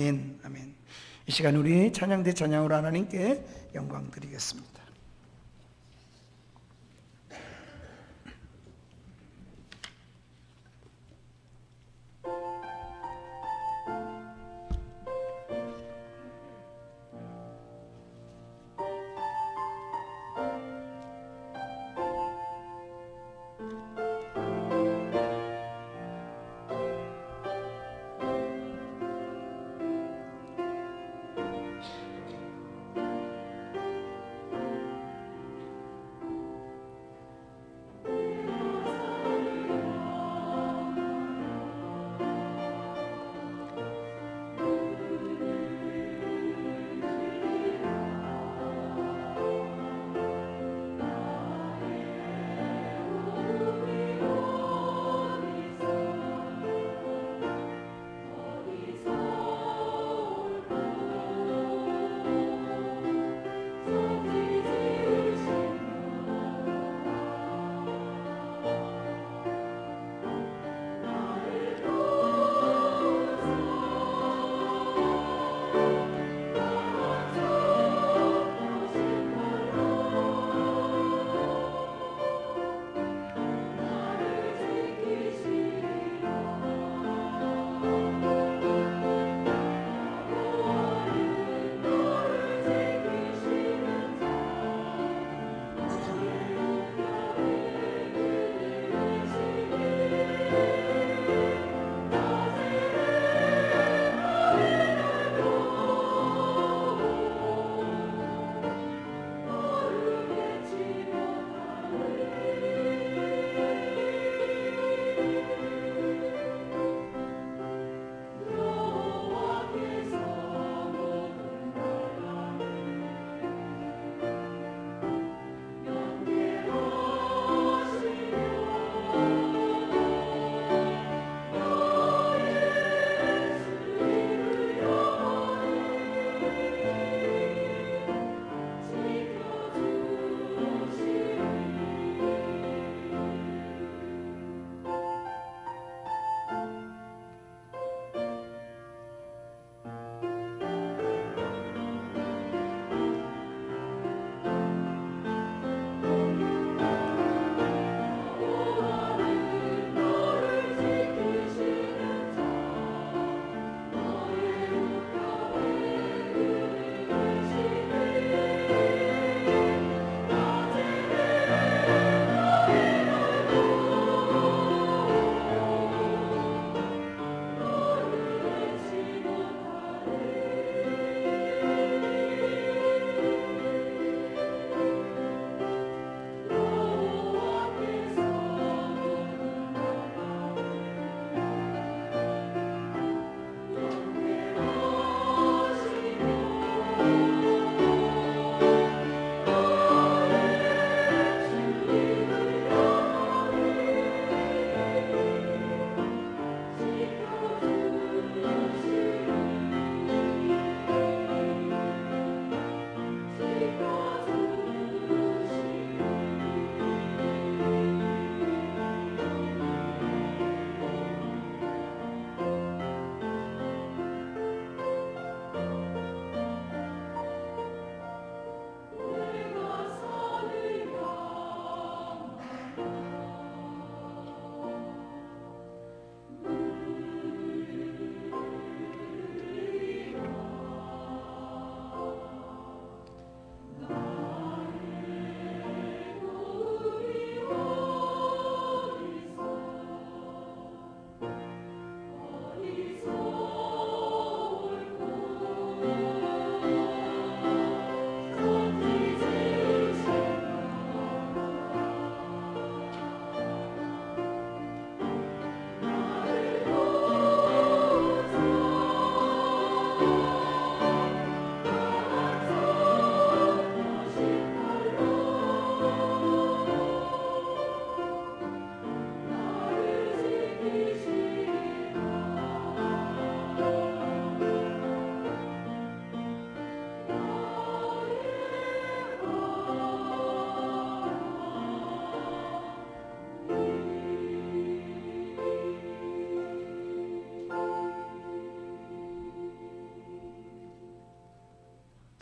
아멘, 아멘. 이 시간 우리 찬양대 찬양으로 하나님께 영광 드리겠습니다.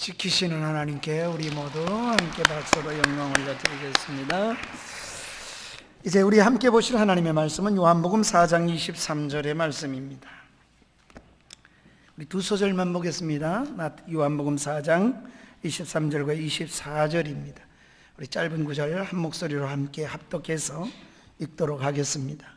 지키시는 하나님께 우리 모두 함께 박수로 영광 올려드리겠습니다. 이제 우리 함께 보실 하나님의 말씀은 요한복음 4장 23절의 말씀입니다. 우리 두 소절만 보겠습니다. 요한복음 4장 23절과 24절입니다. 우리 짧은 구절 한 목소리로 함께 합독해서 읽도록 하겠습니다.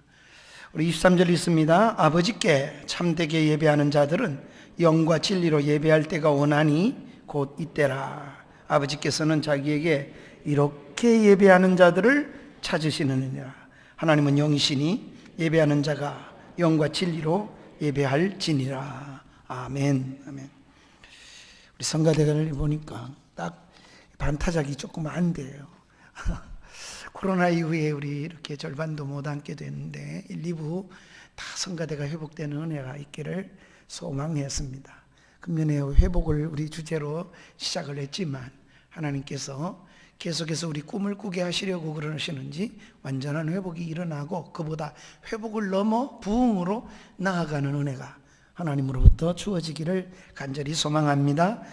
우리 23절 읽습니다. 아버지께 참되게 예배하는 자들은 영과 진리로 예배할 때가 오나니 곧 이때라. 아버지께서는 자기에게 이렇게 예배하는 자들을 찾으시느니라. 하나님은 영이시니 예배하는 자가 영과 진리로 예배할지니라. 아멘. 아멘. 우리 성가대를 보니까 딱 반타작이 조금 안 돼요. 코로나 이후에 우리 이렇게 절반도 못 앉게 됐는데 1, 2부 다 성가대가 회복되는 은혜가 있기를 소망했습니다. 금년에 회복을 우리 주제로 시작을 했지만 하나님께서 계속해서 우리 꿈을 꾸게 하시려고 그러시는지 완전한 회복이 일어나고 그보다 회복을 넘어 부흥으로 나아가는 은혜가 하나님으로부터 주어지기를 간절히 소망합니다.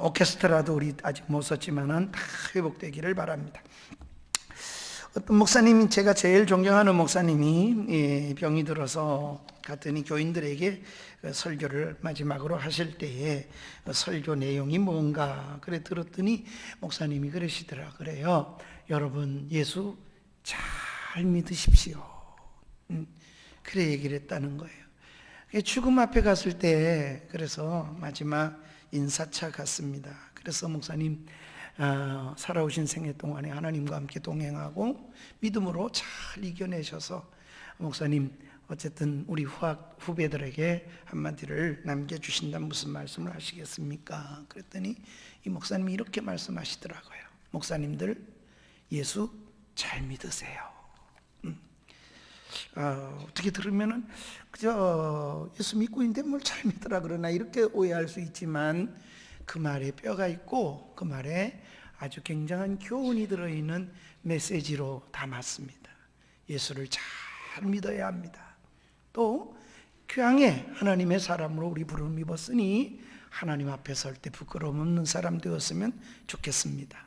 오케스트라도 우리 아직 못 썼지만은 다 회복되기를 바랍니다. 어떤 목사님이, 제가 제일 존경하는 목사님이 병이 들어서 갔더니 교인들에게 설교를 마지막으로 하실 때에 설교 내용이 뭔가 그래 들었더니 목사님이 그러시더라. 그래요. 여러분 예수 잘 믿으십시오. 그래 얘기를 했다는 거예요. 죽음 앞에 갔을 때 그래서 마지막 인사차 갔습니다. 그래서 목사님 살아오신 생애 동안에 하나님과 함께 동행하고 믿음으로 잘 이겨내셔서 목사님 어쨌든 우리 후배들에게 한마디를 남겨주신다면 무슨 말씀을 하시겠습니까? 그랬더니 이 목사님이 이렇게 말씀하시더라고요. 목사님들 예수 잘 믿으세요. 어떻게 들으면은 그저 예수 믿고 있는데 뭘 잘 믿으라 그러나 이렇게 오해할 수 있지만 그 말에 뼈가 있고 그 말에 아주 굉장한 교훈이 들어있는 메시지로 담았습니다. 예수를 잘 믿어야 합니다. 또 교양에 하나님의 사람으로 우리 부름을 입었으니 하나님 앞에 설 때 부끄러움 없는 사람 되었으면 좋겠습니다.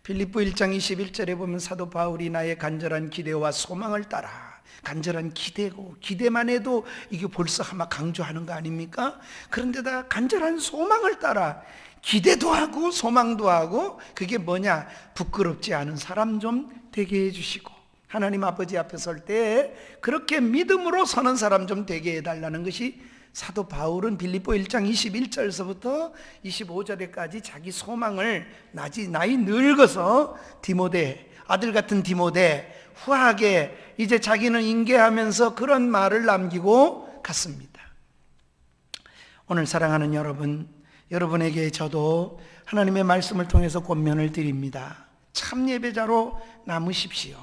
빌립보 1장 21절에 보면 사도 바울이 나의 간절한 기대와 소망을 따라, 간절한 기대고 기대만 해도 이게 벌써 아마 강조하는 거 아닙니까? 그런데다 간절한 소망을 따라 기대도 하고 소망도 하고, 그게 뭐냐? 부끄럽지 않은 사람 좀 되게 해주시고 하나님 아버지 앞에 설 때 그렇게 믿음으로 서는 사람 좀 되게 해달라는 것이 사도 바울은 빌립보 1장 21절에서부터 25절에까지 자기 소망을 나이 늙어서 디모데, 아들 같은 디모데 후하게 이제 자기는 인계하면서 그런 말을 남기고 갔습니다. 오늘 사랑하는 여러분, 여러분에게 저도 하나님의 말씀을 통해서 권면을 드립니다. 참 예배자로 남으십시오.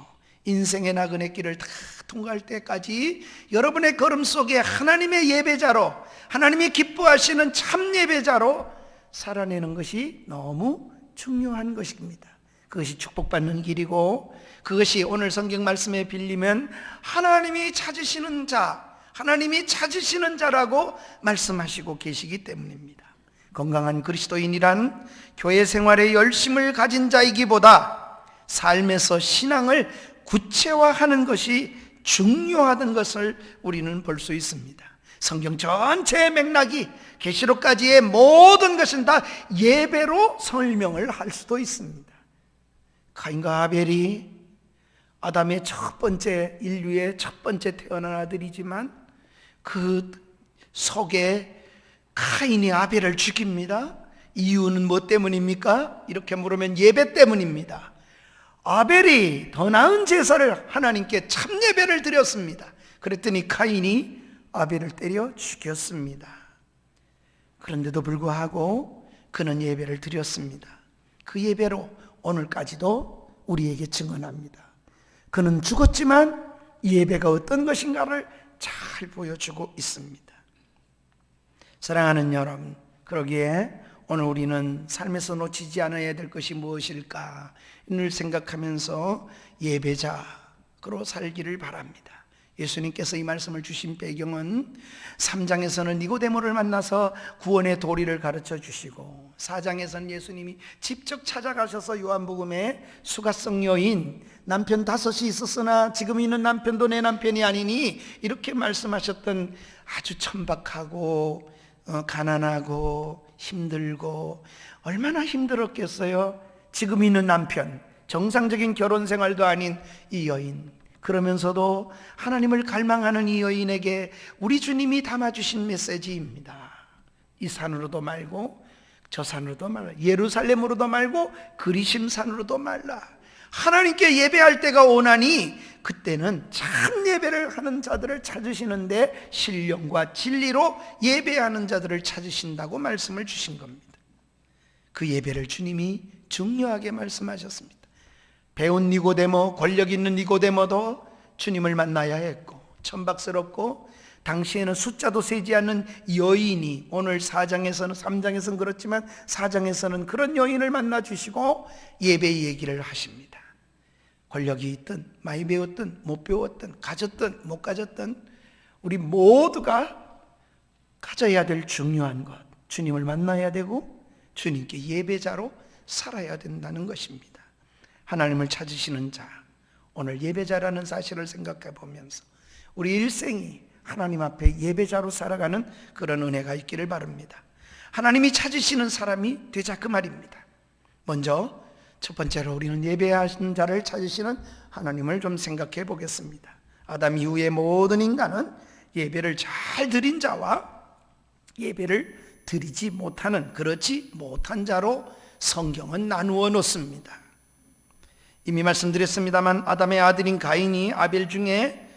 인생의 나그네 길을 다 통과할 때까지 여러분의 걸음 속에 하나님의 예배자로, 하나님이 기뻐하시는 참 예배자로 살아내는 것이 너무 중요한 것입니다. 그것이 축복받는 길이고, 그것이 오늘 성경 말씀에 빌리면 하나님이 찾으시는 자, 하나님이 찾으시는 자라고 말씀하시고 계시기 때문입니다. 건강한 그리스도인이란 교회 생활에 열심을 가진 자이기보다 삶에서 신앙을 구체화하는 것이 중요하다는 것을 우리는 볼 수 있습니다. 성경 전체의 맥락이, 계시록까지의 모든 것은 다 예배로 설명을 할 수도 있습니다. 가인과 아벨이 아담의 첫 번째, 인류의 첫 번째 태어난 아들이지만 그 속에 가인이 아벨을 죽입니다. 이유는 뭐 때문입니까? 이렇게 물으면 예배 때문입니다. 아벨이 더 나은 제사를 하나님께 참 예배를 드렸습니다. 그랬더니 가인이 아벨을 때려 죽였습니다. 그런데도 불구하고 그는 예배를 드렸습니다. 그 예배로 오늘까지도 우리에게 증언합니다. 그는 죽었지만 예배가 어떤 것인가를 잘 보여주고 있습니다. 사랑하는 여러분, 그러기에 오늘 우리는 삶에서 놓치지 않아야 될 것이 무엇일까 를 생각하면서 예배자로 살기를 바랍니다. 예수님께서 이 말씀을 주신 배경은 3장에서는 니고데모를 만나서 구원의 도리를 가르쳐 주시고 4장에서는 예수님이 직접 찾아가셔서 요한복음에 수가성 여인, 남편 5이 있었으나 지금 있는 남편도 내 남편이 아니니 이렇게 말씀하셨던 아주 천박하고 가난하고 힘들고 얼마나 힘들었겠어요. 지금 있는 남편, 정상적인 결혼 생활도 아닌 이 여인, 그러면서도 하나님을 갈망하는 이 여인에게 우리 주님이 담아주신 메시지입니다. 이 산으로도 말고 저 산으로도 말라, 예루살렘으로도 말고 그리심 산으로도 말라. 하나님께 예배할 때가 오나니 그때는 참 예배를 하는 자들을 찾으시는데 신령과 진리로 예배하는 자들을 찾으신다고 말씀을 주신 겁니다. 그 예배를 주님이 중요하게 말씀하셨습니다. 배운 니고데모, 권력 있는 니고데모도 주님을 만나야 했고, 천박스럽고 당시에는 숫자도 세지 않는 여인이, 오늘 4장에서는 3장에서는 그렇지만 4장에서는 그런 여인을 만나 주시고 예배의 얘기를 하십니다. 권력이 있든 많이 배웠든 못 배웠든 가졌든 못 가졌든 우리 모두가 가져야 될 중요한 것, 주님을 만나야 되고 주님께 예배자로 살아야 된다는 것입니다. 하나님을 찾으시는 자, 오늘 예배자라는 사실을 생각해 보면서 우리 일생이 하나님 앞에 예배자로 살아가는 그런 은혜가 있기를 바랍니다. 하나님이 찾으시는 사람이 되자 그 말입니다. 먼저 첫 번째로 우리는 예배하시는 자를 찾으시는 하나님을 좀 생각해 보겠습니다. 아담 이후의 모든 인간은 예배를 잘 드린 자와 예배를 드리지 못하는, 그렇지 못한 자로 성경은 나누어 놓습니다. 이미 말씀드렸습니다만 아담의 아들인 가인이 아벨 중에,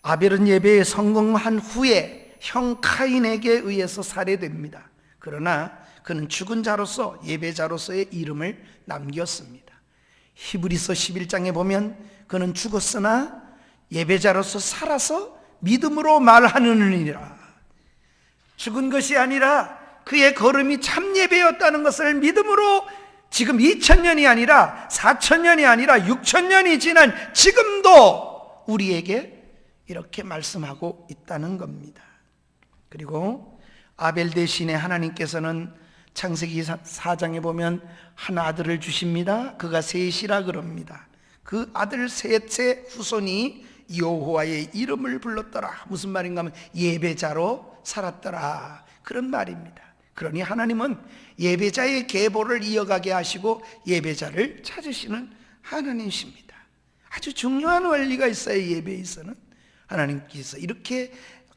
아벨은 예배에 성공한 후에 형 카인에게 의해서 살해됩니다. 그러나 그는 죽은 자로서 예배자로서의 이름을 남겼습니다. 히브리서 11장에 보면 그는 죽었으나 예배자로서 살아서 믿음으로 말하느니라. 죽은 것이 아니라 그의 걸음이 참 예배였다는 것을 믿음으로 지금 2000년이 아니라 4000년이 아니라 6000년이 지난 지금도 우리에게 이렇게 말씀하고 있다는 겁니다. 그리고 아벨 대신에 하나님께서는 창세기 4장에 보면 한 아들을 주십니다. 그가 셋이라 그럽니다. 그 아들 셋의 후손이 여호와의 이름을 불렀더라. 무슨 말인가 하면 예배자로 살았더라, 그런 말입니다. 그러니 하나님은 예배자의 계보를 이어가게 하시고 예배자를 찾으시는 하나님이십니다. 아주 중요한 원리가 있어요. 예배에 있어는 하나님께서 이렇게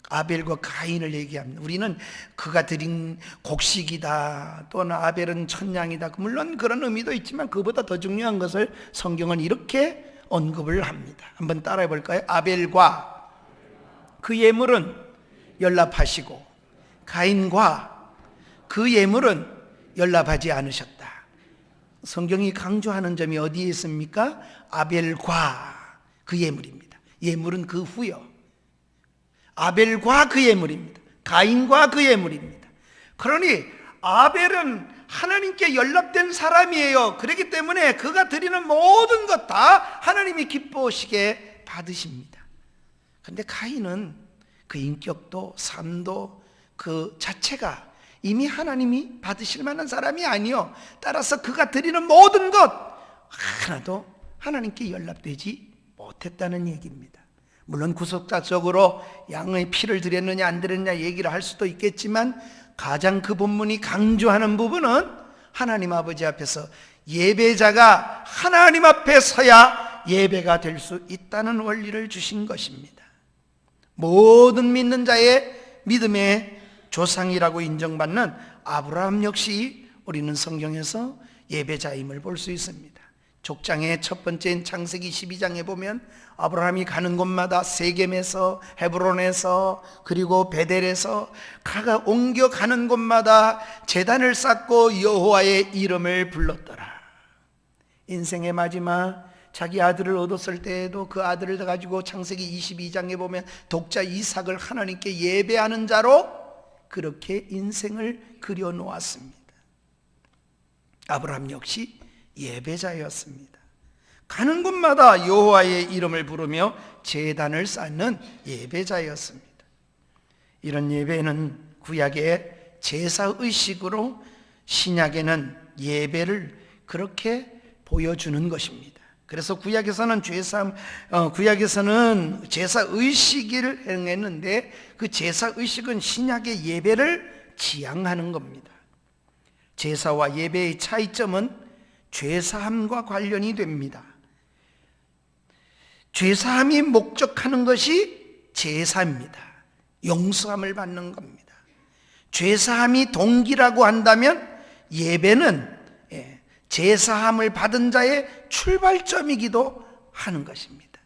아벨과 가인을 얘기합니다. 우리는 그가 드린 곡식이다, 또는 아벨은 천냥이다, 물론 그런 의미도 있지만 그보다 더 중요한 것을 성경은 이렇게 언급을 합니다. 한번 따라해 볼까요? 아벨과 그 예물은 연락하시고 가인과 그 예물은 연락하지 않으셨다. 성경이 강조하는 점이 어디에 있습니까? 아벨과 그 예물입니다. 예물은 그 후요. 아벨과 그 예물입니다. 가인과 그 예물입니다. 그러니 아벨은 하나님께 연락된 사람이에요. 그렇기 때문에 그가 드리는 모든 것 다 하나님이 기뻐하시게 받으십니다. 그런데 가인은 그 인격도 삶도 그 자체가 이미 하나님이 받으실 만한 사람이 아니요, 따라서 그가 드리는 모든 것 하나도 하나님께 연락되지 못했다는 얘기입니다. 물론 구속사적으로 양의 피를 드렸느냐 안 드렸느냐 얘기를 할 수도 있겠지만 가장 그 본문이 강조하는 부분은 하나님 아버지 앞에서 예배자가 하나님 앞에 서야 예배가 될 수 있다는 원리를 주신 것입니다. 모든 믿는 자의 믿음의 조상이라고 인정받는 아브라함 역시 우리는 성경에서 예배자임을 볼 수 있습니다. 족장의 첫 번째인 창세기 12장에 보면 아브라함이 가는 곳마다 세겜에서, 헤브론에서, 그리고 베델에서 가가 옮겨가는 곳마다 제단을 쌓고 여호와의 이름을 불렀더라. 인생의 마지막 자기 아들을 얻었을 때에도 그 아들을 가지고 창세기 22장에 보면 독자 이삭을 하나님께 예배하는 자로 그렇게 인생을 그려놓았습니다. 아브라함 역시 예배자였습니다. 가는 곳마다 여호와의 이름을 부르며 제단을 쌓는 예배자였습니다. 이런 예배는 구약의 제사의식으로, 신약에는 예배를 그렇게 보여주는 것입니다. 그래서 구약에서는 제사의식을 행했는데 그 제사의식은 신약의 예배를 지향하는 겁니다. 제사와 예배의 차이점은 죄사함과 관련이 됩니다. 죄사함이 목적하는 것이 제사입니다. 용서함을 받는 겁니다. 죄사함이 동기라고 한다면 예배는 제사함을 받은 자의 출발점이기도 하는 것입니다.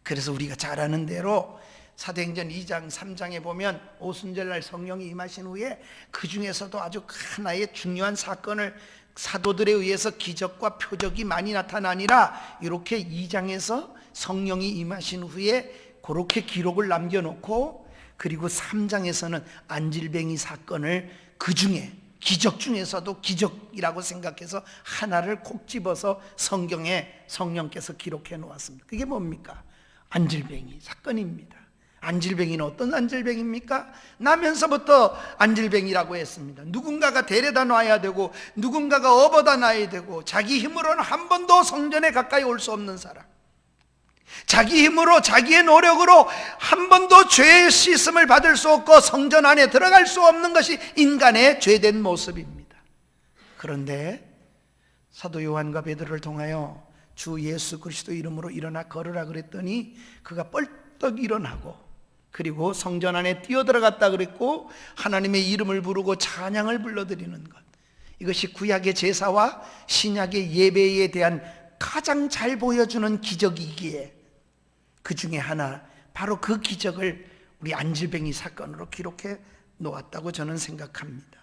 그래서 우리가 잘 아는 대로 사도행전 2장 3장에 보면 오순절날 성령이 임하신 후에 그 중에서도 아주 하나의 중요한 사건을 사도들에 의해서 기적과 표적이 많이 나타나니라 이렇게 2장에서 성령이 임하신 후에 그렇게 기록을 남겨놓고, 그리고 3장에서는 안질뱅이 사건을 그 중에 기적 중에서도 기적이라고 생각해서 하나를 콕 집어서 성경에 성령께서 기록해 놓았습니다. 그게 뭡니까? 안질뱅이 사건입니다. 안질뱅이는 어떤 안질뱅이입니까? 나면서부터 안질뱅이라고 했습니다. 누군가가 데려다 놔야 되고 누군가가 업어다 놔야 되고, 자기 힘으로는 한 번도 성전에 가까이 올 수 없는 사람, 자기 힘으로 자기의 노력으로 한 번도 죄의 씻음을 받을 수 없고 성전 안에 들어갈 수 없는 것이 인간의 죄된 모습입니다. 그런데 사도 요한과 베드로를 통하여 주 예수 그리스도 이름으로 일어나 걸으라 그랬더니 그가 뻘떡 일어나고, 그리고 성전 안에 뛰어들어갔다 그랬고 하나님의 이름을 부르고 찬양을 불러드리는 것, 이것이 구약의 제사와 신약의 예배에 대한 가장 잘 보여주는 기적이기에 그 중에 하나, 바로 그 기적을 우리 안질뱅이 사건으로 기록해 놓았다고 저는 생각합니다.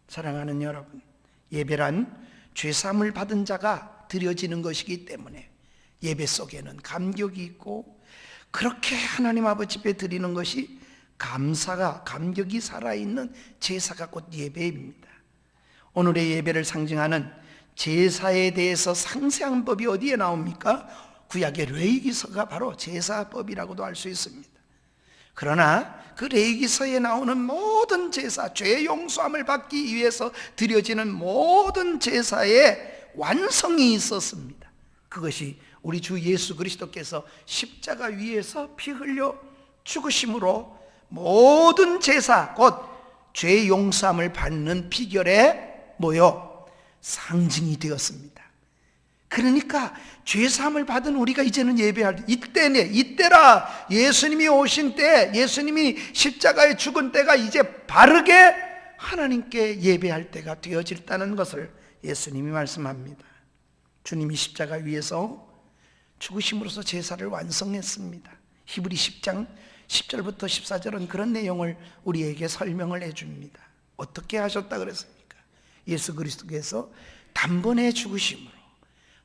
사랑하는 여러분, 예배란 죄사함을 받은 자가 드려지는 것이기 때문에 예배 속에는 감격이 있고, 그렇게 하나님 아버지 앞에 드리는 것이 감격이 살아있는 제사가 곧 예배입니다. 오늘의 예배를 상징하는 제사에 대해서 상세한 법이 어디에 나옵니까? 구약의 레위기서가 바로 제사법이라고도 할 수 있습니다. 그러나 그 레위기서에 나오는 모든 제사, 죄 용서함을 받기 위해서 드려지는 모든 제사에 완성이 있었습니다. 그것이 우리 주 예수 그리스도께서 십자가 위에서 피 흘려 죽으심으로 모든 제사, 곧 죄 용서함을 받는 비결에 상징이 되었습니다. 그러니까 죄사함을 받은 우리가 이제는 예배할 이때라, 예수님이 오신 때, 예수님이 십자가에 죽은 때가 이제 바르게 하나님께 예배할 때가 되어질다는 것을 예수님이 말씀합니다. 주님이 십자가 위에서 죽으심으로써 제사를 완성했습니다. 히브리 10장 10절부터 14절은 그런 내용을 우리에게 설명을 해줍니다. 어떻게 하셨다 그랬습니까? 예수 그리스도께서 단번에 죽으심으로,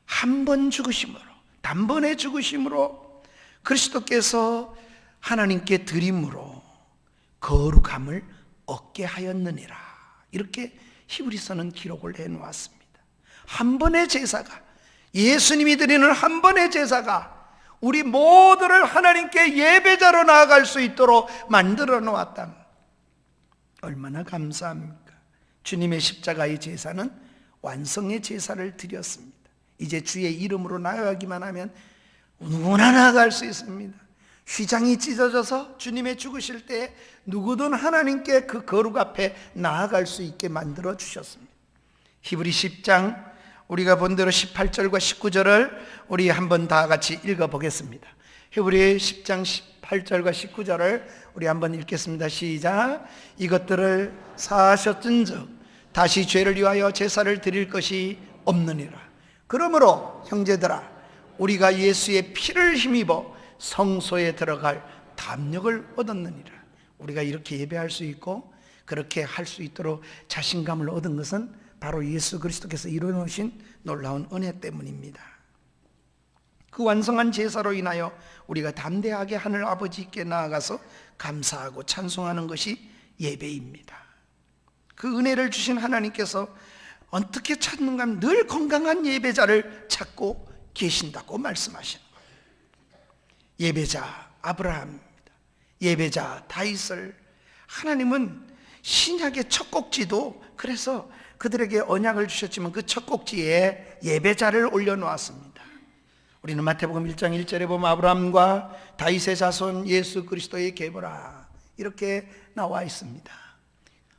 한 번 죽으심으로, 단번에 죽으심으로 그리스도께서 하나님께 드림으로 거룩함을 얻게 하였느니라, 이렇게 히브리서는 기록을 해놓았습니다. 한 번의 제사가, 예수님이 드리는 한 번의 제사가 우리 모두를 하나님께 예배자로 나아갈 수 있도록 만들어 놓았다면 얼마나 감사합니까? 주님의 십자가의 제사는 완성의 제사를 드렸습니다. 이제 주의 이름으로 나아가기만 하면 누구나 나아갈 수 있습니다. 휘장이 찢어져서 주님의 죽으실 때 누구든 하나님께 그 거룩 앞에 나아갈 수 있게 만들어 주셨습니다. 히브리 10장 우리가 본 대로 18절과 19절을 우리 한번 다 같이 읽어보겠습니다. 히브리 10장 18절과 19절을 우리 한번 읽겠습니다. 시작. 이것들을 사하셨은즉 다시 죄를 위하여 제사를 드릴 것이 없느니라. 그러므로 형제들아, 우리가 예수의 피를 힘입어 성소에 들어갈 담력을 얻었느니라. 우리가 이렇게 예배할 수 있고 그렇게 할 수 있도록 자신감을 얻은 것은 바로 예수 그리스도께서 이루어놓으신 놀라운 은혜 때문입니다. 그 완성한 제사로 인하여 우리가 담대하게 하늘 아버지께 나아가서 감사하고 찬송하는 것이 예배입니다. 그 은혜를 주신 하나님께서 어떻게 찾는가 하면 늘 건강한 예배자를 찾고 계신다고 말씀하시는 거예요. 예배자 아브라함입니다. 예배자 다윗을 하나님은 신약의 첫 꼭지도 그래서 그들에게 언약을 주셨지만 그 첫 꼭지에 예배자를 올려놓았습니다. 우리는 마태복음 1장 1절에 보면 아브라함과 다윗의 자손 예수 그리스도의 계보라 이렇게 나와 있습니다.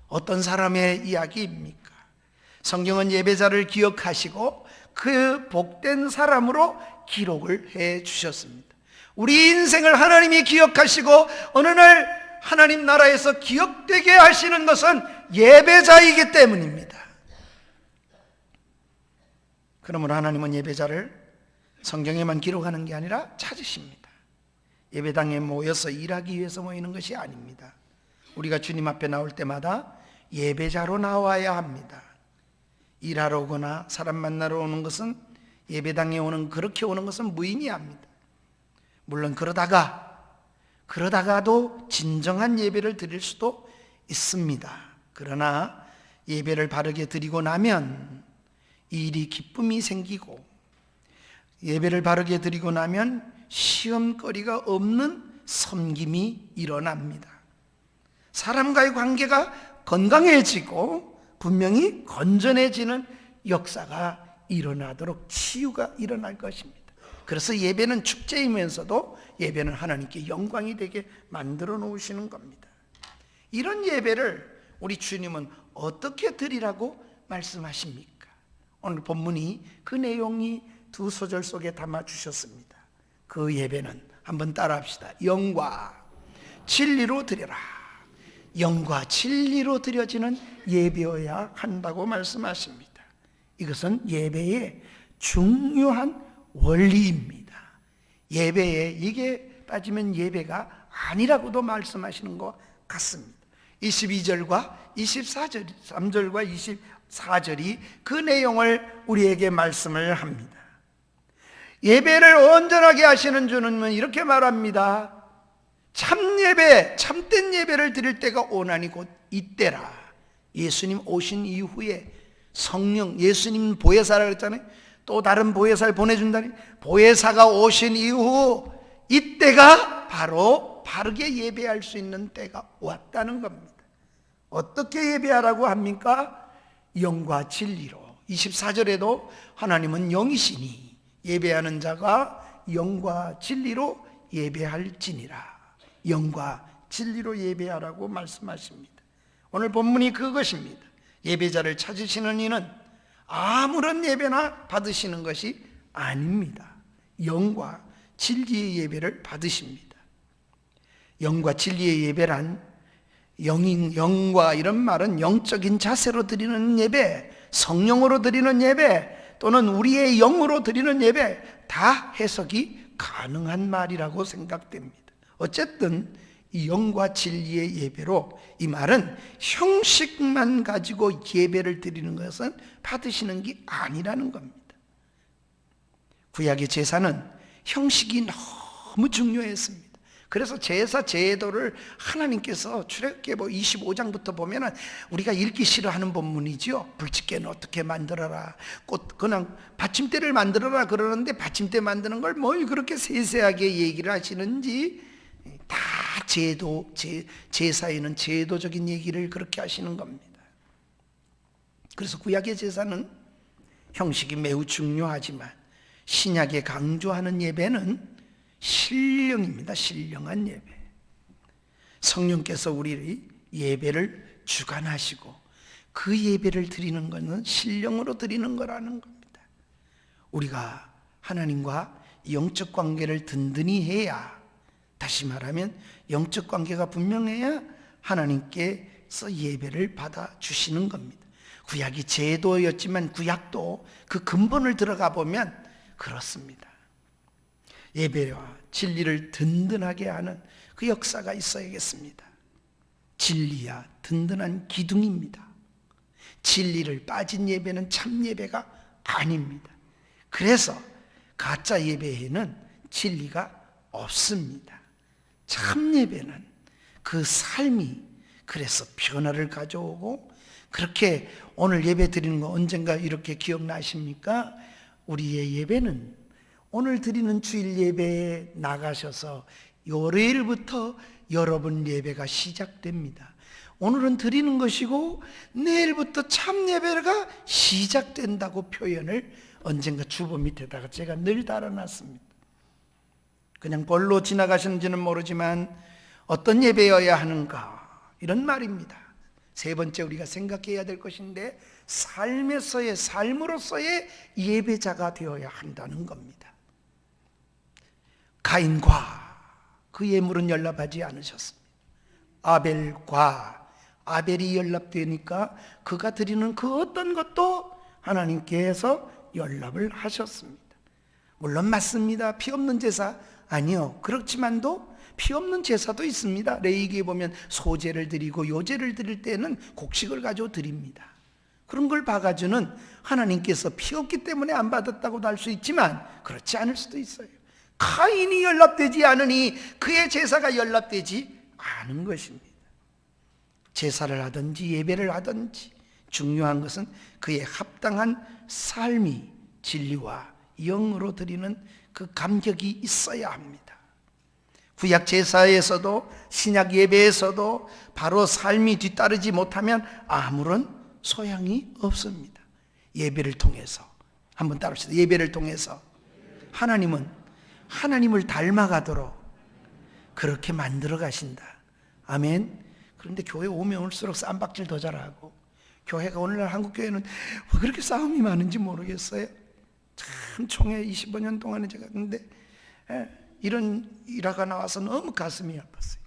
어떤 사람의 이야기입니까? 성경은 예배자를 기억하시고 그 복된 사람으로 기록을 해 주셨습니다. 우리 인생을 하나님이 기억하시고 어느 날 하나님 나라에서 기억되게 하시는 것은 예배자이기 때문입니다. 그러므로 하나님은 예배자를 성경에만 기록하는 게 아니라 찾으십니다. 예배당에 모여서 일하기 위해서 모이는 것이 아닙니다. 우리가 주님 앞에 나올 때마다 예배자로 나와야 합니다. 일하러 오거나 사람 만나러 오는 것은 예배당에 그렇게 오는 것은 무의미합니다. 물론 그러다가도 진정한 예배를 드릴 수도 있습니다. 그러나 예배를 바르게 드리고 나면 일이 기쁨이 생기고 예배를 바르게 드리고 나면 시험거리가 없는 섬김이 일어납니다. 사람과의 관계가 건강해지고 분명히 건전해지는 역사가 일어나도록 치유가 일어날 것입니다. 그래서 예배는 축제이면서도 예배는 하나님께 영광이 되게 만들어 놓으시는 겁니다. 이런 예배를 우리 주님은 어떻게 드리라고 말씀하십니까? 오늘 본문이 그 내용이 두 소절 속에 담아 주셨습니다. 그 예배는 한번 따라 합시다. 영과 진리로 드려라. 영과 진리로 드려지는 예배여야 한다고 말씀하십니다. 이것은 예배의 중요한 원리입니다. 예배에 이게 빠지면 예배가 아니라고도 말씀하시는 것 같습니다. 22절과 23절과 24절이 그 내용을 우리에게 말씀을 합니다. 예배를 온전하게 하시는 주는 이렇게 말합니다. 참 예배, 참된 예배를 드릴 때가 오나니 곧 이때라. 예수님 오신 이후에 성령, 예수님 보혜사라 그랬잖아요. 또 다른 보혜사를 보내준다니, 보혜사가 오신 이후 이때가 바로 바르게 예배할 수 있는 때가 왔다는 겁니다. 어떻게 예배하라고 합니까? 영과 진리로. 24절에도 하나님은 영이시니 예배하는 자가 영과 진리로 예배할지니라. 영과 진리로 예배하라고 말씀하십니다. 오늘 본문이 그것입니다. 예배자를 찾으시는 이는 아무런 예배나 받으시는 것이 아닙니다. 영과 진리의 예배를 받으십니다. 영과 진리의 예배란 영과 이런 말은 영적인 자세로 드리는 예배, 성령으로 드리는 예배 또는 우리의 영으로 드리는 예배 다 해석이 가능한 말이라고 생각됩니다. 어쨌든 이 영과 진리의 예배로 이 말은 형식만 가지고 예배를 드리는 것은 받으시는 게 아니라는 겁니다. 구약의 제사는 형식이 너무 중요했습니다. 그래서 제사 제도를 하나님께서 출애굽기 25장부터 보면은 우리가 읽기 싫어하는 본문이죠. 불집게는 어떻게 만들어라, 그냥 받침대를 만들어라 그러는데 받침대 만드는 걸 뭘 그렇게 세세하게 얘기를 하시는지 다 제사에는 제도적인 얘기를 그렇게 하시는 겁니다. 그래서 구약의 제사는 형식이 매우 중요하지만 신약에 강조하는 예배는 신령입니다. 신령한 예배. 성령께서 우리 예배를 주관하시고 그 예배를 드리는 것은 신령으로 드리는 거라는 겁니다. 우리가 하나님과 영적 관계를 든든히 해야, 다시 말하면 영적 관계가 분명해야 하나님께서 예배를 받아주시는 겁니다. 구약이 제도였지만 구약도 그 근본을 들어가 보면 그렇습니다. 예배와 진리를 든든하게 하는 그 역사가 있어야겠습니다. 진리야 든든한 기둥입니다. 진리를 빠진 예배는 참 예배가 아닙니다. 그래서 가짜 예배에는 진리가 없습니다. 참 예배는 그 삶이 그래서 변화를 가져오고, 그렇게 오늘 예배 드리는 거 언젠가 이렇게 기억나십니까? 우리의 예배는 오늘 드리는 주일 예배에 나가셔서 월요일부터 여러분 예배가 시작됩니다. 오늘은 드리는 것이고 내일부터 참 예배가 시작된다고 표현을 언젠가 주보 밑에다가 제가 늘 달아놨습니다. 그냥 볼로 지나가셨는지는 모르지만 어떤 예배여야 하는가, 이런 말입니다. 세 번째 우리가 생각해야 될 것인데, 삶에서의, 삶으로서의 예배자가 되어야 한다는 겁니다. 가인과 그 예물은 연락하지 않으셨습니다. 아벨이 연락되니까 그가 드리는 그 어떤 것도 하나님께서 연락을 하셨습니다. 물론 맞습니다. 피 없는 제사, 아니요. 그렇지만도 피 없는 제사도 있습니다. 레위기에 보면 소제를 드리고 요제를 드릴 때는 곡식을 가지고 드립니다. 그런 걸 봐가지고는 하나님께서 피 없기 때문에 안 받았다고도 할 수 있지만 그렇지 않을 수도 있어요. 가인이 연락되지 않으니 그의 제사가 연락되지 않은 것입니다. 제사를 하든지 예배를 하든지 중요한 것은 그의 합당한 삶이 진리와 영으로 드리는 그 감격이 있어야 합니다. 구약 제사에서도 신약 예배에서도 바로 삶이 뒤따르지 못하면 아무런 소양이 없습니다. 예배를 통해서, 한번 따라합시다. 예배를 통해서 하나님을 닮아가도록 그렇게 만들어 가신다. 아멘. 그런데 교회 오면 올수록 쌈박질 더 잘하고, 교회가 오늘날 한국교회는 왜 그렇게 싸움이 많은지 모르겠어요. 참 총회 25년 동안에 제가 근데 이런 일화가 나와서 너무 가슴이 아팠어요.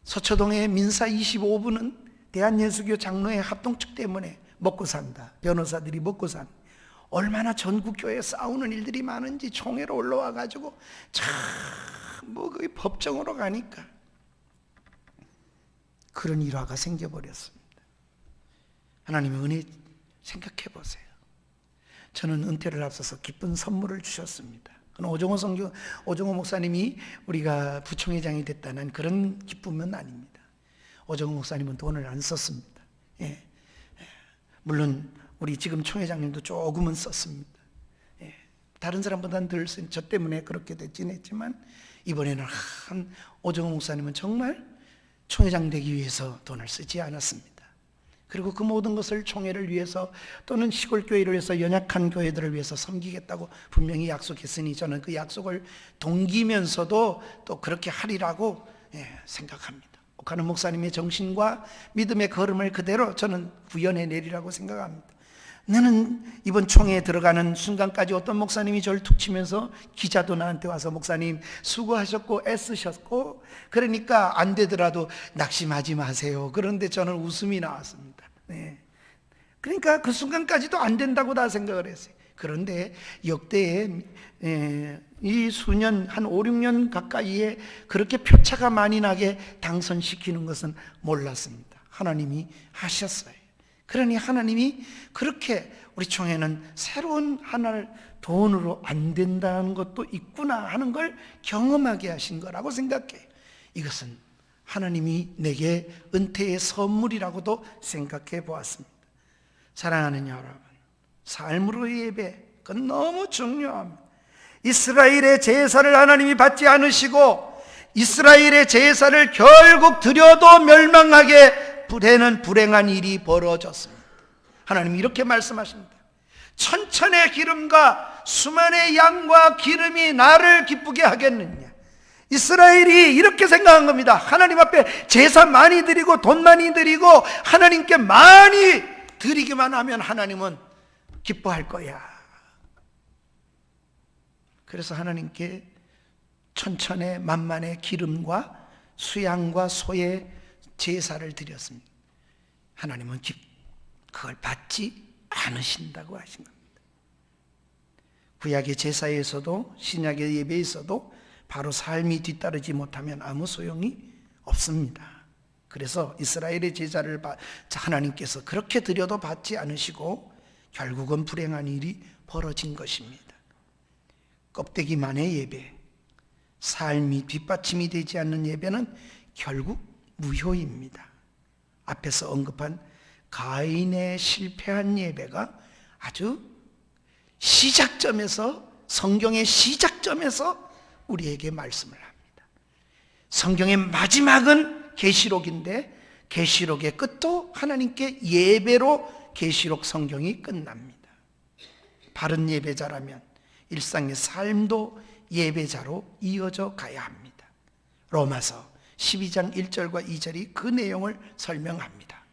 서초동의 민사 25부는 대한예수교 장로회 합동측 때문에 먹고 산다. 변호사들이 먹고 산다. 얼마나 전국교회에 싸우는 일들이 많은지 총회로 올라와 가지고 거의 법정으로 가니까 그런 일화가 생겨버렸습니다. 하나님의 은혜 생각해 보세요. 저는 은퇴를 앞서서 기쁜 선물을 주셨습니다. 오정호 목사님이 우리가 부총회장이 됐다는 그런 기쁨은 아닙니다. 오정호 목사님은 돈을 안 썼습니다. 물론 우리 지금 총회장님도 조금은 썼습니다. 다른 사람보다는 덜 쓴 저 때문에 그렇게 됐긴 했지만, 이번에는 오정호 목사님은 정말 총회장 되기 위해서 돈을 쓰지 않았습니다. 그리고 그 모든 것을 총회를 위해서 또는 시골교회를 위해서, 연약한 교회들을 위해서 섬기겠다고 분명히 약속했으니 저는 그 약속을 동기면서도 또 그렇게 하리라고 생각합니다. 옥하는 목사님의 정신과 믿음의 걸음을 그대로 저는 구현해 내리라고 생각합니다. 나는 이번 총회에 들어가는 순간까지 어떤 목사님이 저를 툭 치면서, 기자도 나한테 와서 목사님 수고하셨고 애쓰셨고 그러니까 안 되더라도 낙심하지 마세요. 그런데 저는 웃음이 나왔습니다. 그러니까 그 순간까지도 안 된다고 다 생각을 했어요. 그런데 역대에 이 수년, 한 5, 6년 가까이에 그렇게 표차가 많이 나게 당선시키는 것은 몰랐습니다. 하나님이 하셨어요. 그러니 하나님이 그렇게 우리 총회는 새로운 하나를 돈으로 안 된다는 것도 있구나 하는 걸 경험하게 하신 거라고 생각해요. 이것은 하나님이 내게 은퇴의 선물이라고도 생각해 보았습니다. 사랑하는 여러분, 삶으로의 예배, 그건 너무 중요합니다. 이스라엘의 제사를 하나님이 받지 않으시고 이스라엘의 제사를 결국 드려도 멸망하게 되는 불행한 일이 벌어졌습니다. 하나님이 이렇게 말씀하십니다. 천천의 기름과 수만의 양과 기름이 나를 기쁘게 하겠느냐. 이스라엘이 이렇게 생각한 겁니다. 하나님 앞에 제사 많이 드리고 돈 많이 드리고 하나님께 많이 드리기만 하면 하나님은 기뻐할 거야. 그래서 하나님께 천천의 만만의 기름과 수양과 소의 제사를 드렸습니다. 하나님은 그걸 받지 않으신다고 하신 겁니다. 구약의 제사에서도 신약의 예배에서도 바로 삶이 뒤따르지 못하면 아무 소용이 없습니다. 그래서 이스라엘의 제사를 하나님께서 그렇게 드려도 받지 않으시고 결국은 불행한 일이 벌어진 것입니다. 껍데기만의 예배, 삶이 뒷받침이 되지 않는 예배는 결국 무효입니다. 앞에서 언급한 가인의 실패한 예배가 아주 시작점에서 성경의 시작점에서 우리에게 말씀을 합니다. 성경의 마지막은 계시록인데 계시록의 끝도 하나님께 예배로 계시록 성경이 끝납니다. 바른 예배자라면 일상의 삶도 예배자로 이어져 가야 합니다. 로마서 12장 1절과 2절이 그 내용을 설명합니다.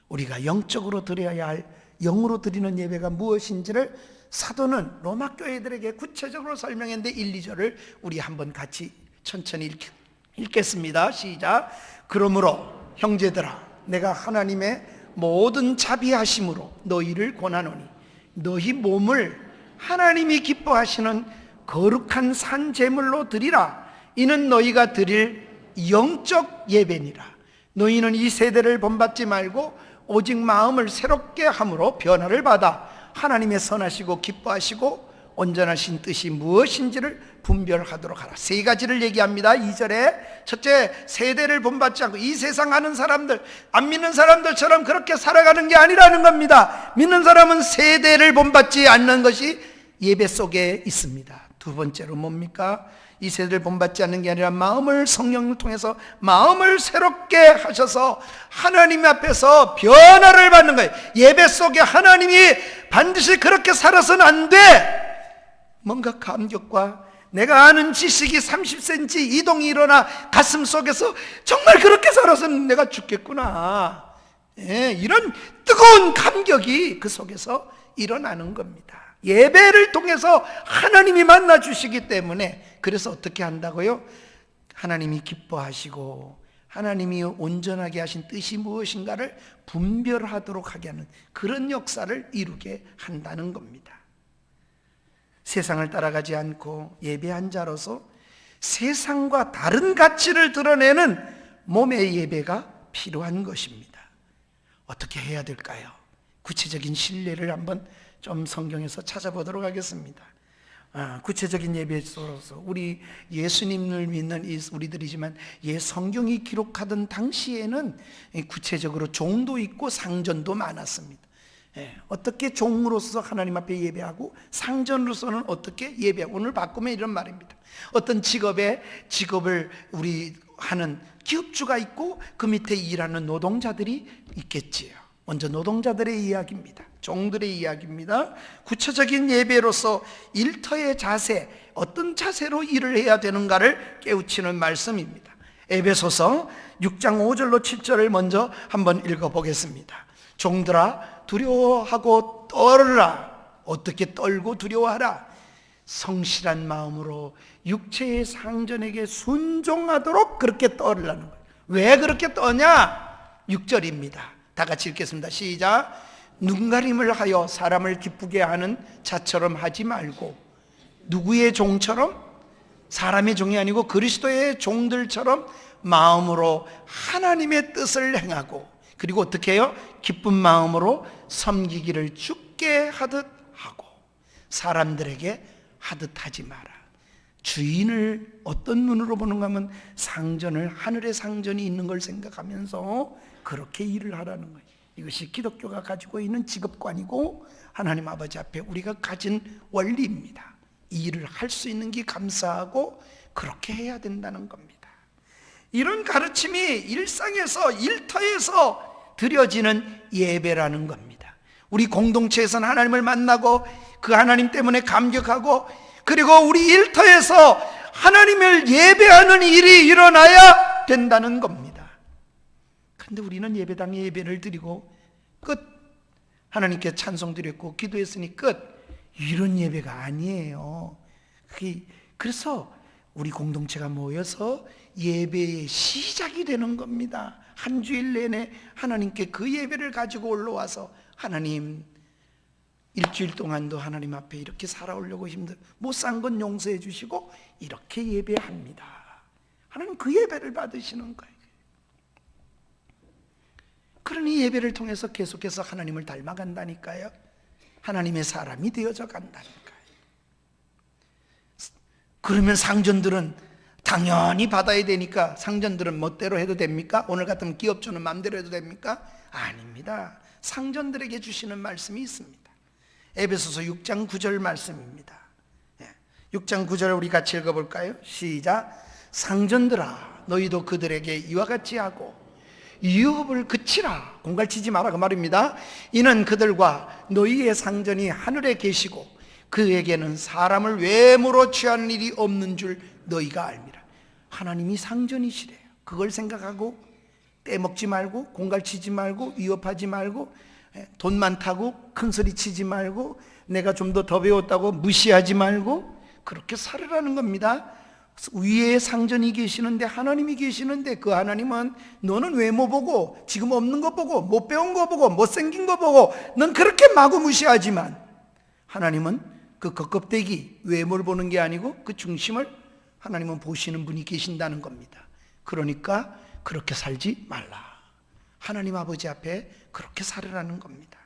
우리가 영적으로 드려야 할 영으로 드리는 예배가 무엇인지를 사도는 로마 교회들에게 구체적으로 설명했는데 1, 2절을 우리 한번 같이 천천히 읽겠습니다. 시작. 그러므로 형제들아, 내가 하나님의 모든 자비하심으로 너희를 권하노니 너희 몸을 하나님이 기뻐하시는 거룩한 산 제물로 드리라. 이는 너희가 드릴 영적 예배니라. 너희는 이 세대를 본받지 말고 오직 마음을 새롭게 함으로 변화를 받아 하나님의 선하시고 기뻐하시고 온전하신 뜻이 무엇인지를 분별하도록 하라. 세 가지를 얘기합니다. 2절에 첫째, 세대를 본받지 않고 이 세상 하는 사람들, 안 믿는 사람들처럼 그렇게 살아가는 게 아니라는 겁니다. 믿는 사람은 세대를 본받지 않는 것이 예배 속에 있습니다. 두 번째로 뭡니까? 이 세대를 본받지 않는 게 아니라 마음을 성령을 통해서 마음을 새롭게 하셔서 하나님 앞에서 변화를 받는 거예요. 예배 속에 하나님이 반드시 그렇게 살아서는 안 돼. 뭔가 감격과 내가 아는 지식이 30cm 이동이 일어나 가슴 속에서 정말 그렇게 살아서는 내가 죽겠구나. 이런 뜨거운 감격이 그 속에서 일어나는 겁니다. 예배를 통해서 하나님이 만나 주시기 때문에. 그래서 어떻게 한다고요? 하나님이 기뻐하시고 하나님이 온전하게 하신 뜻이 무엇인가를 분별하도록 하게 하는 그런 역사를 이루게 한다는 겁니다. 세상을 따라가지 않고 예배한 자로서 세상과 다른 가치를 드러내는 몸의 예배가 필요한 것입니다. 어떻게 해야 될까요? 구체적인 신뢰를 한번 좀 성경에서 찾아보도록 하겠습니다. 구체적인 예배로서 우리 예수님을 믿는 우리들이지만 성경이 기록하던 당시에는 구체적으로 종도 있고 상전도 많았습니다. 어떻게 종으로서 하나님 앞에 예배하고 상전으로서는 어떻게 예배하고, 오늘 바꾸면 이런 말입니다. 어떤 직업을 우리 하는 기업주가 있고 그 밑에 일하는 노동자들이 있겠지요. 먼저 노동자들의 이야기입니다. 종들의 이야기입니다. 구체적인 예배로서 일터의 자세, 어떤 자세로 일을 해야 되는가를 깨우치는 말씀입니다. 에베소서 6장 5절로 7절을 먼저 한번 읽어보겠습니다. 종들아, 두려워하고 떨으라. 어떻게 떨고 두려워하라? 성실한 마음으로 육체의 상전에게 순종하도록 그렇게 떨으라는 거예요. 왜 그렇게 떠냐? 6절입니다. 다 같이 읽겠습니다. 시작. 눈가림을 하여 사람을 기쁘게 하는 자처럼 하지 말고, 누구의 종처럼? 사람의 종이 아니고 그리스도의 종들처럼 마음으로 하나님의 뜻을 행하고, 그리고 어떻게 해요? 기쁜 마음으로 섬기기를 주께 하듯 하고, 사람들에게 하듯 하지 마라. 주인을 어떤 눈으로 보는가 하면 상전을, 하늘의 상전이 있는 걸 생각하면서 그렇게 일을 하라는 거예요. 이것이 기독교가 가지고 있는 직업관이고 하나님 아버지 앞에 우리가 가진 원리입니다. 이 일을 할 수 있는 게 감사하고 그렇게 해야 된다는 겁니다. 이런 가르침이 일상에서, 일터에서 드려지는 예배라는 겁니다. 우리 공동체에서는 하나님을 만나고 그 하나님 때문에 감격하고, 그리고 우리 일터에서 하나님을 예배하는 일이 일어나야 된다는 겁니다. 그런데 우리는 예배당에 예배를 드리고 끝, 하나님께 찬송 드렸고 기도했으니 끝, 이런 예배가 아니에요. 그래서 우리 공동체가 모여서 예배의 시작이 되는 겁니다. 한 주일 내내 하나님께 그 예배를 가지고 올라와서, 하나님 일주일 동안도 하나님 앞에 이렇게 살아오려고 못 산 건 용서해 주시고 이렇게 예배합니다. 하나님 그 예배를 받으시는 거예요. 그러니 예배를 통해서 계속해서 하나님을 닮아간다니까요. 하나님의 사람이 되어져 간다니까요. 그러면 상전들은 당연히 받아야 되니까, 상전들은 멋대로 해도 됩니까? 오늘 같으면 기업주는 마음대로 해도 됩니까? 아닙니다. 상전들에게 주시는 말씀이 있습니다. 에베소서 6장 9절 말씀입니다. 6장 9절 우리 같이 읽어볼까요? 시작. 상전들아 너희도 그들에게 이와 같이 하고 유업을 그치라. 공갈치지 마라 그 말입니다. 이는 그들과 너희의 상전이 하늘에 계시고 그에게는 사람을 외모로 취하는 일이 없는 줄 너희가 알미라. 하나님이 상전이시래요. 그걸 생각하고 떼먹지 말고 공갈치지 말고 위협하지 말고 돈 많다고 큰소리 치지 말고 내가 좀 더 배웠다고 무시하지 말고 그렇게 살으라는 겁니다. 위에 상전이 계시는데 하나님이 계시는데 그 하나님은 너는 외모 보고 지금 없는 거 보고 못 배운 거 보고 못생긴 거 보고 넌 그렇게 마구 무시하지만 하나님은 그 겉껍데기 외모를 보는 게 아니고 그 중심을 하나님은 보시는 분이 계신다는 겁니다. 그러니까 그렇게 살지 말라. 하나님 아버지 앞에 그렇게 살으라는 겁니다.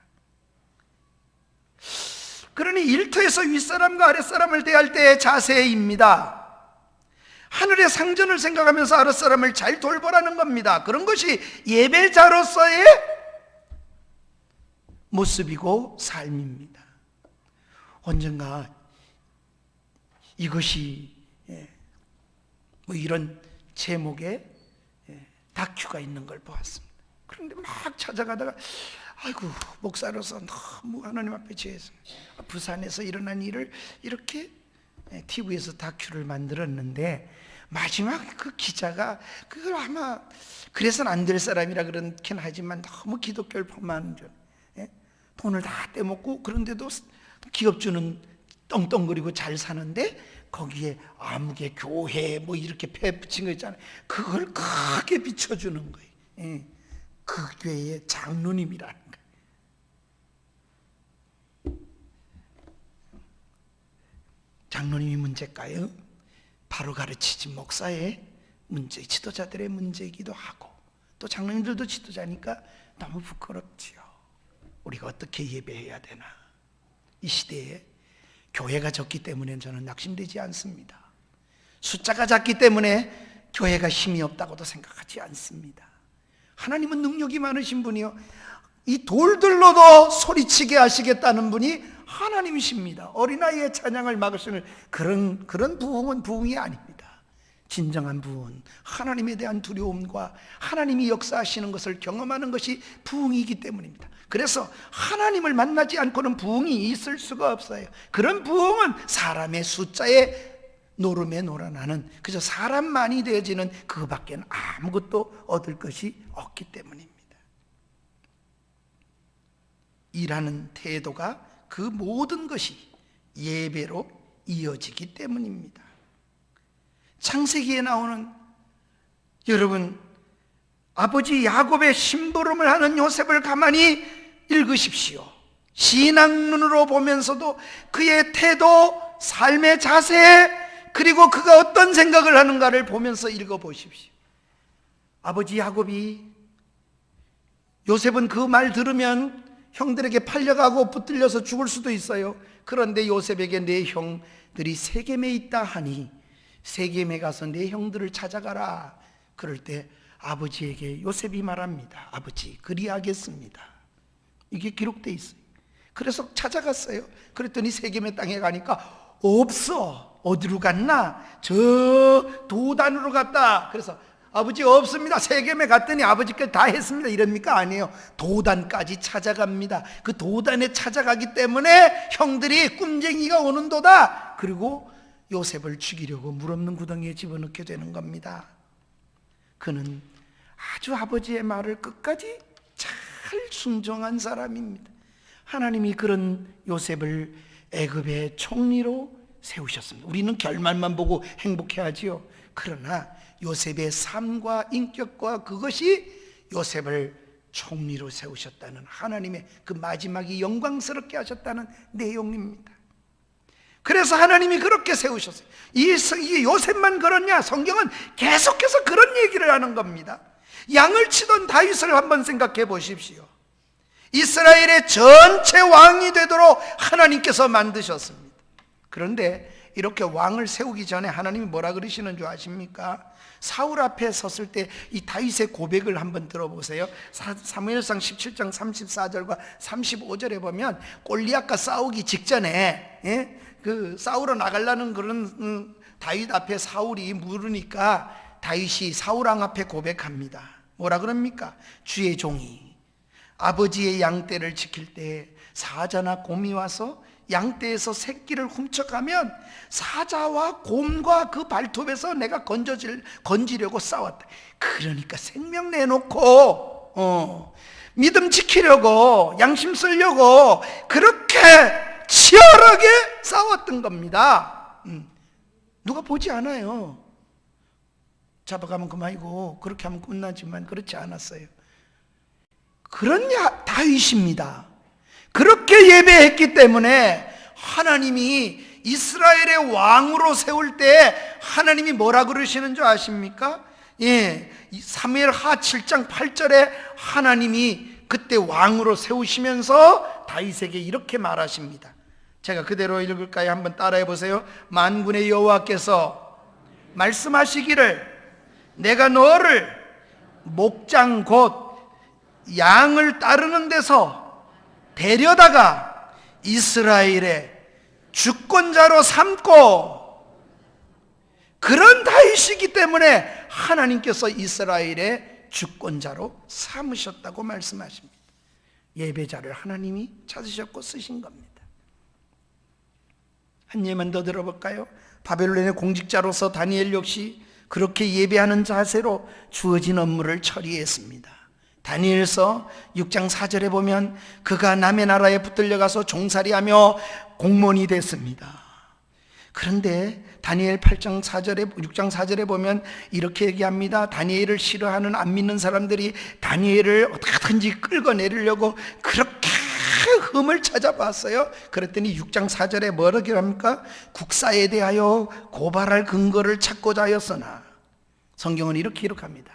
그러니 일터에서 윗사람과 아랫사람을 대할 때의 자세입니다. 하늘의 상전을 생각하면서 아랫사람을 잘 돌보라는 겁니다. 그런 것이 예배자로서의 모습이고 삶입니다. 언젠가 이것이 뭐 이런 제목의 다큐가 있는 걸 보았습니다. 그런데 막 찾아가다가 아이고 목사로서 너무 하나님 앞에 죄했습니다. 부산에서 일어난 일을 이렇게 TV에서 다큐를 만들었는데 마지막 그 기자가 그걸 아마 그래서는 안 될 사람이라 그렇긴 하지만 너무 기독교를 포함하는 줄 돈을 다 떼먹고 그런데도 기업주는 떵떵거리고 잘 사는데 거기에 아무개 교회 뭐 이렇게 배 붙인 거 있잖아요. 그걸 크게 비춰주는 거예요. 그 교회의 장로님이라는 거예요. 장로님이 문제일까요? 바로 가르치지 목사의 문제, 지도자들의 문제이기도 하고 또 장로님들도 지도자니까 너무 부끄럽지요. 우리가 어떻게 예배해야 되나? 이 시대에 교회가 적기 때문에 저는 낙심되지 않습니다. 숫자가 작기 때문에 교회가 힘이 없다고도 생각하지 않습니다. 하나님은 능력이 많으신 분이요, 이 돌들로도 소리치게 하시겠다는 분이 하나님이십니다. 어린아이의 찬양을 막으시는 그런 부흥은 부흥이 아닙니다. 진정한 부흥은 하나님에 대한 두려움과 하나님이 역사하시는 것을 경험하는 것이 부흥이기 때문입니다. 그래서 하나님을 만나지 않고는 부흥이 있을 수가 없어요. 그런 부흥은 사람의 숫자에 노름에 놀아나는 그저 사람만이 되어지는 그밖에 아무것도 얻을 것이 없기 때문입니다. 일하는 태도가 그 모든 것이 예배로 이어지기 때문입니다. 창세기에 나오는 여러분 아버지 야곱의 심부름을 하는 요셉을 가만히 읽으십시오. 신앙 눈으로 보면서도 그의 태도, 삶의 자세, 그리고 그가 어떤 생각을 하는가를 보면서 읽어보십시오. 아버지 야곱이, 요셉은 그 말 들으면 형들에게 팔려가고 붙들려서 죽을 수도 있어요. 그런데 요셉에게 내 형들이 세겜에 있다 하니 세겜에 가서 내 형들을 찾아가라. 그럴 때 아버지에게 요셉이 말합니다. 아버지 그리하겠습니다. 이게 기록되어 있어요. 그래서 찾아갔어요. 그랬더니 세겜의 땅에 가니까 없어. 어디로 갔나? 저 도단으로 갔다. 그래서 아버지 없습니다. 세겜에 갔더니 아버지께 다 했습니다. 이럽니까? 아니에요. 도단까지 찾아갑니다. 그 도단에 찾아가기 때문에 형들이 꾼쟁이가 오는도다. 그리고 요셉을 죽이려고 물 없는 구덩이에 집어넣게 되는 겁니다. 그는 아주 아버지의 말을 끝까지 잘 순종한 사람입니다. 하나님이 그런 요셉을 애굽의 총리로 세우셨습니다. 우리는 결말만 보고 행복해하지요. 그러나 요셉의 삶과 인격과 그것이 요셉을 총리로 세우셨다는 하나님의 그 마지막이 영광스럽게 하셨다는 내용입니다. 그래서 하나님이 그렇게 세우셨어요. 이게 요셉만 그렇냐? 성경은 계속해서 그런 얘기를 하는 겁니다. 양을 치던 다윗을 한번 생각해 보십시오. 이스라엘의 전체 왕이 되도록 하나님께서 만드셨습니다. 그런데 이렇게 왕을 세우기 전에 하나님이 뭐라 그러시는 줄 아십니까? 사울 앞에 섰을 때 이 다윗의 고백을 한번 들어보세요. 사무엘상 17장 34절과 35절에 보면 골리앗과 싸우기 직전에 그 싸우러 나가려는 그런 다윗 앞에 사울이 물으니까 다윗이 사울왕 앞에 고백합니다. 뭐라 그럽니까? 주의 종이 아버지의 양떼를 지킬 때 사자나 곰이 와서 양떼에서 새끼를 훔쳐가면 사자와 곰과 그 발톱에서 내가 건지려고 싸웠다. 그러니까 생명 내놓고 믿음 지키려고 양심 쓰려고 그렇게 치열하게 싸웠던 겁니다. 누가 보지 않아요. 잡아가면 그만이고 그렇게 하면 끝나지만 그렇지 않았어요. 그런 다윗입니다. 그렇게 예배했기 때문에 하나님이 이스라엘의 왕으로 세울 때 하나님이 뭐라 그러시는 줄 아십니까? 사무엘 하 7장 8절에 하나님이 그때 왕으로 세우시면서 다윗에게 이렇게 말하십니다. 제가 그대로 읽을까요? 한번 따라해 보세요. 만군의 여호와께서 말씀하시기를 내가 너를 목장 곧 양을 따르는 데서 데려다가 이스라엘의 주권자로 삼고, 그런 다윗이기 때문에 하나님께서 이스라엘의 주권자로 삼으셨다고 말씀하십니다. 예배자를 하나님이 찾으셨고 쓰신 겁니다. 한 예만 더 들어볼까요? 바벨론의 공직자로서 다니엘 역시 그렇게 예배하는 자세로 주어진 업무를 처리했습니다. 다니엘서 6장 4절에 보면 그가 남의 나라에 붙들려가서 종살이하며 공무원이 됐습니다. 그런데 다니엘 8장 4절에 6장 4절에 보면 이렇게 얘기합니다. 다니엘을 싫어하는 안 믿는 사람들이 다니엘을 어떻게든지 끌어내리려고 그렇게 흠을 찾아봤어요. 그랬더니 6장 4절에 뭐라고 합니까? 국사에 대하여 고발할 근거를 찾고자 하였으나, 성경은 이렇게 기록합니다.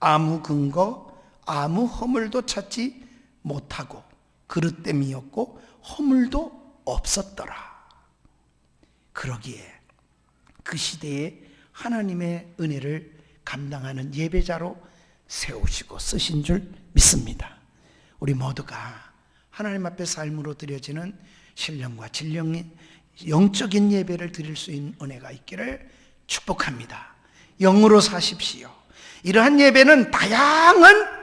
아무 근거 아무 허물도 찾지 못하고 그릇됨이었고 허물도 없었더라. 그러기에 그 시대에 하나님의 은혜를 감당하는 예배자로 세우시고 쓰신 줄 믿습니다. 우리 모두가 하나님 앞에 삶으로 드려지는 신령과 진령인 영적인 예배를 드릴 수 있는 은혜가 있기를 축복합니다. 영으로 사십시오. 이러한 예배는 다양한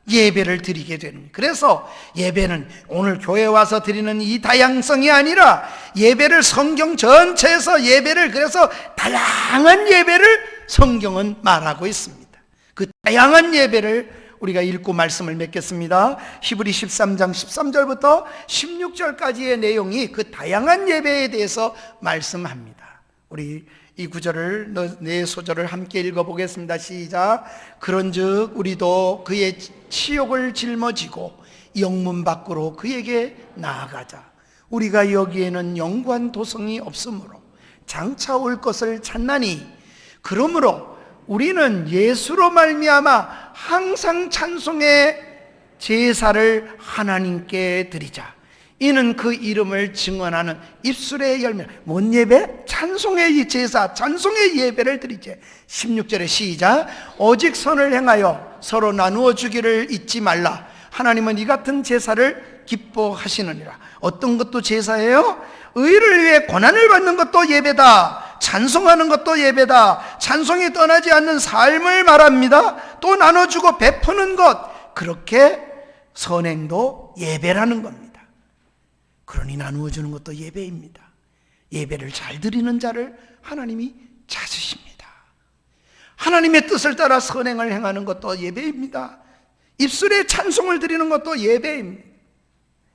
예배를 드리게 되는, 그래서 예배는 오늘 교회 와서 드리는 이 다양성이 아니라 예배를 성경 전체에서 예배를, 그래서 다양한 예배를 성경은 말하고 있습니다. 그 다양한 예배를 우리가 읽고 말씀을 맺겠습니다. 히브리 13장 13절부터 16절까지의 내용이 그 다양한 예배에 대해서 말씀합니다. 우리 이 구절을 네 소절을 함께 읽어보겠습니다. 시작. 그런즉 우리도 그의 치욕을 짊어지고 영문 밖으로 그에게 나아가자. 우리가 여기에는 영구한 도성이 없으므로 장차 올 것을 찾나니, 그러므로 우리는 예수로 말미암아 항상 찬송의 제사를 하나님께 드리자. 이는 그 이름을 증언하는 입술의 열매. 뭔 예배? 찬송의 제사, 찬송의 예배를 드리지. 16절에 시작. 오직 선을 행하여 서로 나누어 주기를 잊지 말라. 하나님은 이 같은 제사를 기뻐하시느니라. 어떤 것도 제사예요? 의를 위해 고난을 받는 것도 예배다. 찬송하는 것도 예배다. 찬송이 떠나지 않는 삶을 말합니다. 또 나눠주고 베푸는 것, 그렇게 선행도 예배라는 겁니다. 그러니 나누어주는 것도 예배입니다. 예배를 잘 드리는 자를 하나님이 찾으십니다. 하나님의 뜻을 따라 선행을 행하는 것도 예배입니다. 입술에 찬송을 드리는 것도 예배입니다.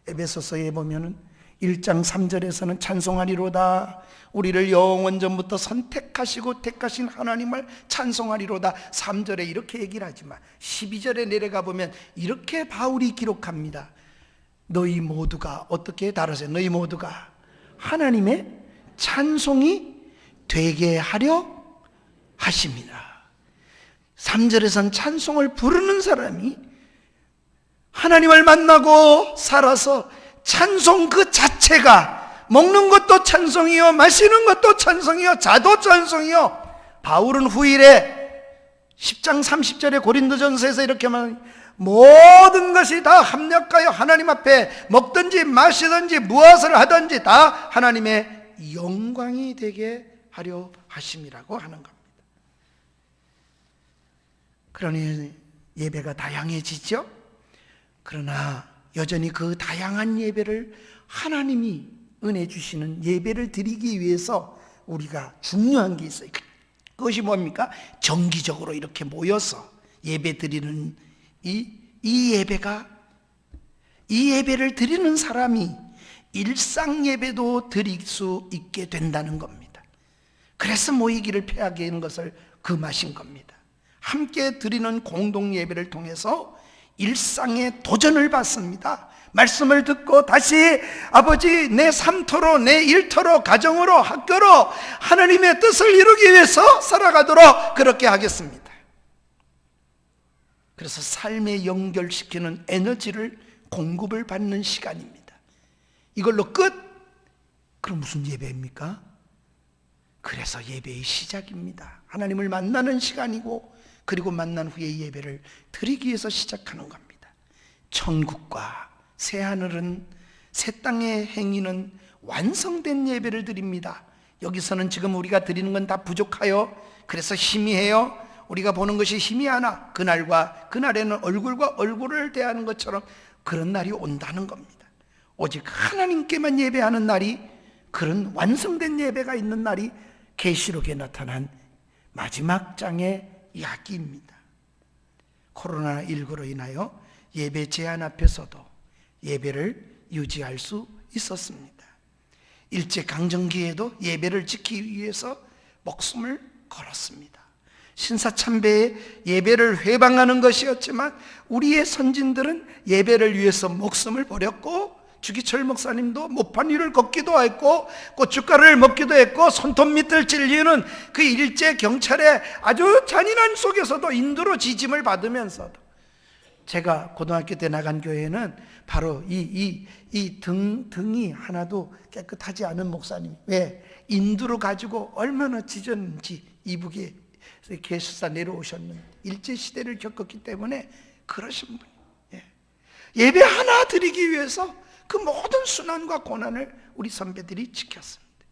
에베소서에 보면 1장 3절에서는 찬송하리로다. 우리를 영원전부터 선택하시고 택하신 하나님을 찬송하리로다. 3절에 이렇게 얘기를 하지만 12절에 내려가 보면 이렇게 바울이 기록합니다. 너희 모두가 어떻게 다르세요? 너희 모두가 하나님의 찬송이 되게 하려 하십니다. 3절에선 찬송을 부르는 사람이 하나님을 만나고 살아서 찬송 그 자체가 먹는 것도 찬송이요, 마시는 것도 찬송이요, 자도 찬송이요. 바울은 후일에 10장 30절에 고린도전서에서 이렇게 말합니다. 모든 것이 다 합력하여 하나님 앞에 먹든지 마시든지 무엇을 하든지 다 하나님의 영광이 되게 하려 하심이라고 하는 겁니다. 그러니 예배가 다양해지죠. 그러나 여전히 그 다양한 예배를 하나님이 은혜 주시는 예배를 드리기 위해서 우리가 중요한 게 있어요. 그것이 뭡니까? 정기적으로 이렇게 모여서 예배 드리는 이 예배를 드리는 사람이 일상 예배도 드릴 수 있게 된다는 겁니다. 그래서 모이기를 폐하게 하는 것을 금하신 겁니다. 함께 드리는 공동 예배를 통해서 일상의 도전을 받습니다. 말씀을 듣고 다시 아버지 내 삶터로, 내 일터로, 가정으로, 학교로 하나님의 뜻을 이루기 위해서 살아가도록 그렇게 하겠습니다. 그래서 삶에 연결시키는 에너지를 공급을 받는 시간입니다. 이걸로 끝? 그럼 무슨 예배입니까? 그래서 예배의 시작입니다. 하나님을 만나는 시간이고, 그리고 만난 후에 예배를 드리기 위해서 시작하는 겁니다. 천국과 새하늘은, 새 땅의 행위는 완성된 예배를 드립니다. 여기서는 지금 우리가 드리는 건 다 부족하여, 그래서 희미해요. 우리가 보는 것이 희미하나 그날과 그날에는 얼굴과 얼굴을 대하는 것처럼 그런 날이 온다는 겁니다. 오직 하나님께만 예배하는 날이, 그런 완성된 예배가 있는 날이 계시록에 나타난 마지막 장의 이야기입니다. 코로나19로 인하여 예배 제한 앞에서도 예배를 유지할 수 있었습니다. 일제강점기에도 예배를 지키기 위해서 목숨을 걸었습니다. 신사참배의 예배를 회방하는 것이었지만 우리의 선진들은 예배를 위해서 목숨을 버렸고, 주기철 목사님도 못판 위를 걷기도 했고, 고춧가루를 먹기도 했고, 손톱 밑을 찔리는 그 일제 경찰의 아주 잔인한 속에서도 인도로 지짐을 받으면서도, 제가 고등학교 때 나간 교회는 바로 등이 하나도 깨끗하지 않은 목사님, 왜? 인두로 가지고 얼마나 찢었는지 이북에 계수사 내려오셨는 일제시대를 겪었기 때문에 그러신 분이, 예배 하나 드리기 위해서 그 모든 순환과 고난을 우리 선배들이 지켰습니다.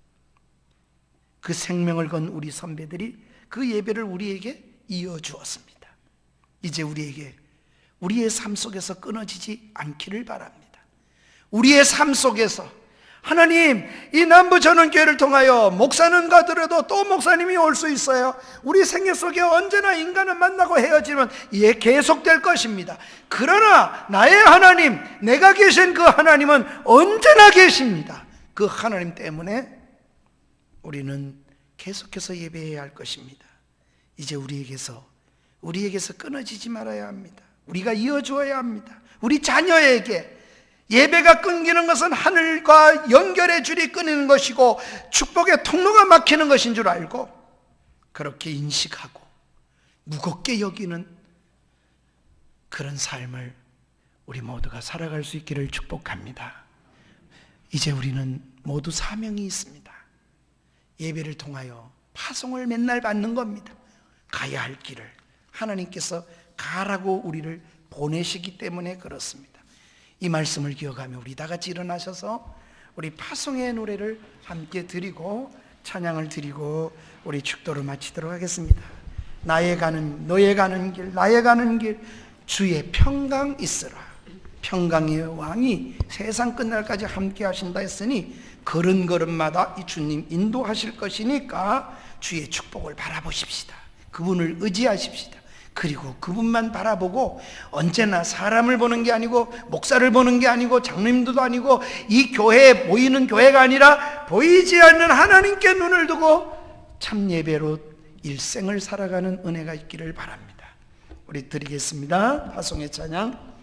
그 생명을 건 우리 선배들이 그 예배를 우리에게 이어주었습니다. 이제 우리의 삶 속에서 끊어지지 않기를 바랍니다. 우리의 삶 속에서 하나님, 이 남부전원교회를 통하여 목사는 가더라도 또 목사님이 올 수 있어요. 우리 생애 속에 언제나 인간은 만나고 헤어지면 계속될 것입니다. 그러나 나의 하나님, 내가 계신 그 하나님은 언제나 계십니다. 그 하나님 때문에 우리는 계속해서 예배해야 할 것입니다. 이제 우리에게서 끊어지지 말아야 합니다. 우리가 이어주어야 합니다. 우리 자녀에게 예배가 끊기는 것은 하늘과 연결의 줄이 끊이는 것이고 축복의 통로가 막히는 것인 줄 알고 그렇게 인식하고 무겁게 여기는 그런 삶을 우리 모두가 살아갈 수 있기를 축복합니다. 이제 우리는 모두 사명이 있습니다. 예배를 통하여 파송을 맨날 받는 겁니다. 가야 할 길을 하나님께서 가라고 우리를 보내시기 때문에 그렇습니다. 이 말씀을 기억하며 우리 다 같이 일어나셔서 우리 파송의 노래를 함께 드리고 찬양을 드리고 우리 축도를 마치도록 하겠습니다. 너의 가는 길 주의 평강 있으라. 평강의 왕이 세상 끝날까지 함께 하신다 했으니 걸음걸음마다 이 주님 인도하실 것이니까 주의 축복을 바라보십시다. 그분을 의지하십시다. 그리고 그분만 바라보고 언제나 사람을 보는 게 아니고 목사를 보는 게 아니고 장로님들도 아니고 이 교회에 보이는 교회가 아니라 보이지 않는 하나님께 눈을 두고 참 예배로 일생을 살아가는 은혜가 있기를 바랍니다. 우리 드리겠습니다. 파송의 찬양.